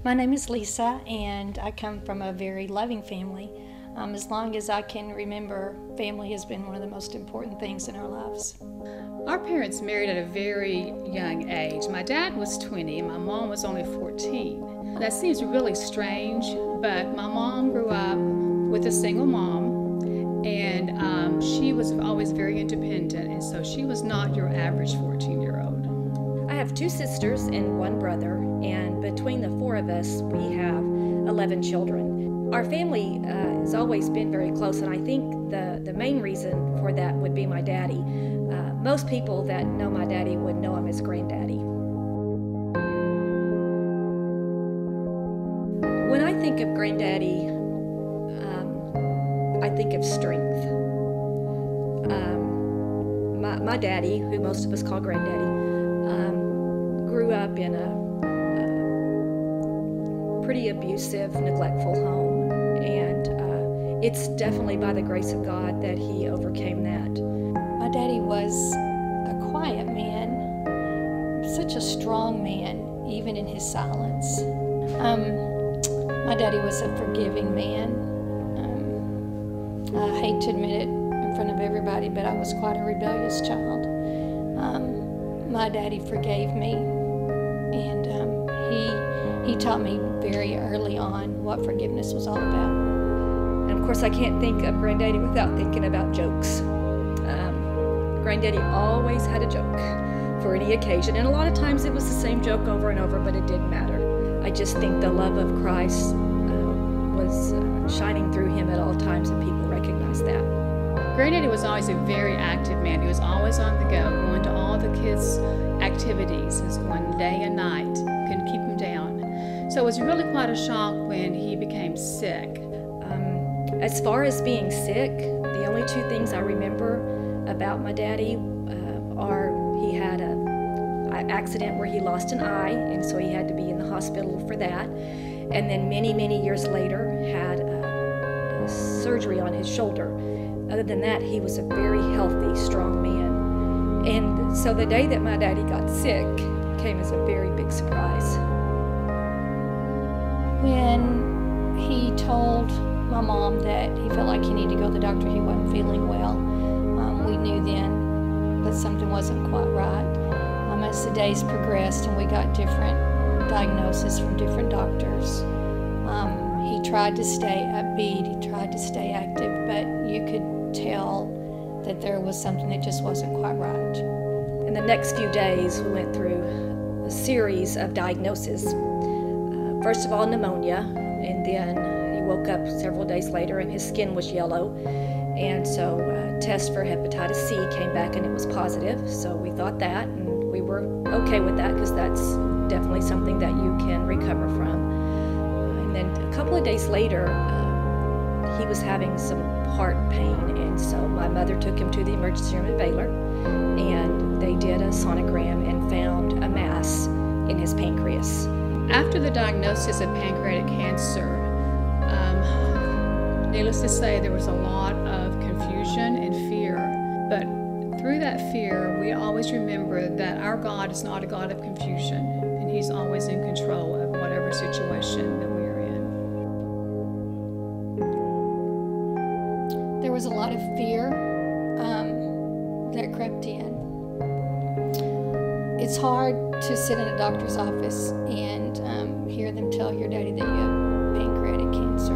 My name is Lisa, and I come from a very loving family. As long as I can remember, family has been one of the most important things in our lives. Our parents married at a very young age. My dad was 20 and my mom was only 14. That seems really strange, but my mom grew up with a single mom, and she was always very independent, and so she was not your average 14-year-old. I have 2 sisters and 1 brother, and between the 4 of us, we have 11 children. Our family has always been very close, and I think the main reason for that would be my daddy. Most people that know my daddy would know him as Granddaddy. When I think of Granddaddy, I think of strength. My daddy, who most of us call Granddaddy, grew up in a pretty abusive, neglectful home, and it's definitely by the grace of God that he overcame that. My daddy was a quiet man, such a strong man, even in his silence. My daddy was a forgiving man. I hate to admit it in front of everybody, but I was quite a rebellious child. My daddy forgave me, and he taught me very early on what forgiveness was all about. And of course, I can't think of Granddaddy without thinking about jokes. Granddaddy always had a joke for any occasion, and a lot of times it was the same joke over and over, but it didn't matter. I just think the love of Christ was shining through him at all times, and people recognized that. Granddaddy was always a very active man. He was always on the go, going to all the kids' activities. He was going day and night, couldn't keep him down. So it was really quite a shock when he became sick. As far as being sick, the only 2 things I remember about my daddy are he had an accident where he lost an eye, and so he had to be in the hospital for that. And then many years later had a surgery on his shoulder. Other than that, he was a very healthy, strong man. And so the day that my daddy got sick came as a very big surprise. When he told my mom that he felt like he needed to go to the doctor, he wasn't feeling well, we knew then that something wasn't quite right. As the days progressed and we got different diagnoses from different doctors, he tried to stay upbeat, he tried to stay active, but you could tell that there was something that just wasn't quite right. In the next few days, we went through a series of diagnoses. First of all, pneumonia, and then he woke up several days later and his skin was yellow. And so a test for hepatitis C came back and it was positive, so we thought that, and we were okay with that because that's definitely something that you can recover from. And then a couple of days later, he was having some heart pain, and so my mother took him to the emergency room at Baylor, and they did a sonogram and found a mass in his pancreas. After the diagnosis of pancreatic cancer, needless to say, there was a lot of confusion and fear, but through that fear, we always remember that our God is not a God of confusion, and he's always in control of whatever situation that we are in. There was a lot of fear that crept in. It's hard to sit in a doctor's office and hear them tell your daddy that you have pancreatic cancer.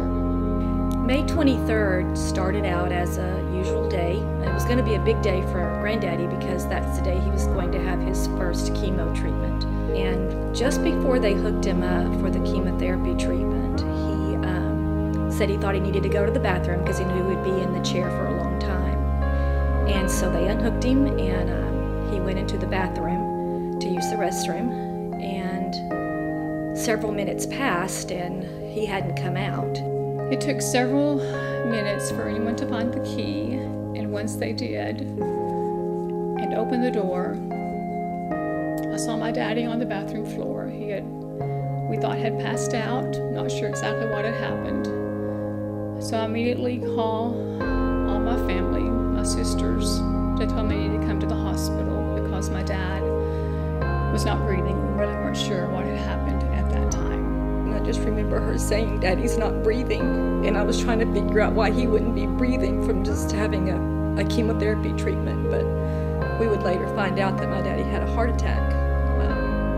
May 23rd started out as a usual day. It was going to be a big day for Granddaddy because that's the day he was going to have his first chemo treatment. And just before they hooked him up for the chemotherapy treatment, he said he thought he needed to go to the bathroom because he knew he would be in the chair for a long time. And so they unhooked him, and he went into the bathroom to use the restroom. And several minutes passed, and he hadn't come out. It took several minutes for anyone to find the key, and once they did and opened the door, I saw my daddy on the bathroom floor. We thought had passed out, not sure exactly what had happened. So I immediately called all my family, my sisters, to tell me I needed to come to the hospital because my dad was not breathing. We really weren't sure what had happened at that time. remember her saying, "Daddy's not breathing." And I was trying to figure out why he wouldn't be breathing from just having a chemotherapy treatment. But we would later find out that my daddy had a heart attack.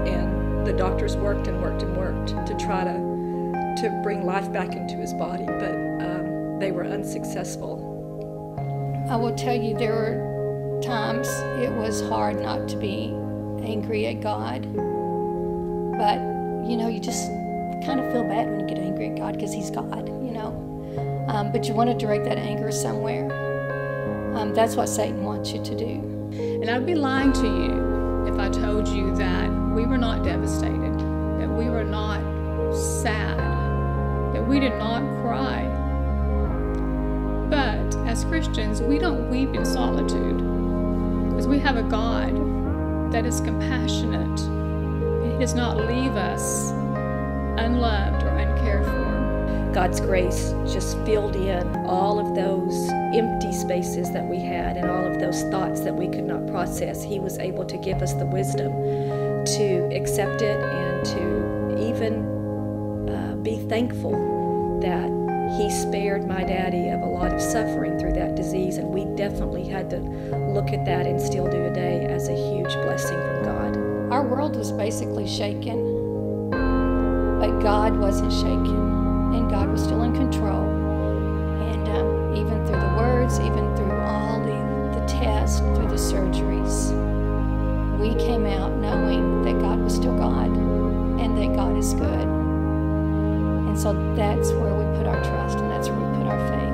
And the doctors worked and worked and worked to try to bring life back into his body, but they were unsuccessful. I will tell you, there were times it was hard not to be angry at God. But, you know, you just kind of feel bad when you get angry at God because he's God, you know. But you want to direct that anger somewhere. That's what Satan wants you to do. And I'd be lying to you if I told you that we were not devastated, that we were not sad, that we did not cry. But as Christians, we don't weep in solitude because we have a God that is compassionate, and he does not leave us unloved or uncared for. God's grace just filled in all of those empty spaces that we had and all of those thoughts that we could not process. He was able to give us the wisdom to accept it and to even be thankful that he spared my daddy of a lot of suffering through that disease. And we definitely had to look at that and still do today as a huge blessing from God. Our world was basically shaken, but God wasn't shaken, and God was still in control. And even through the words, even through all the tests, through the surgeries, we came out knowing that God was still God and that God is good. And so that's where we put our trust, and that's where we put our faith.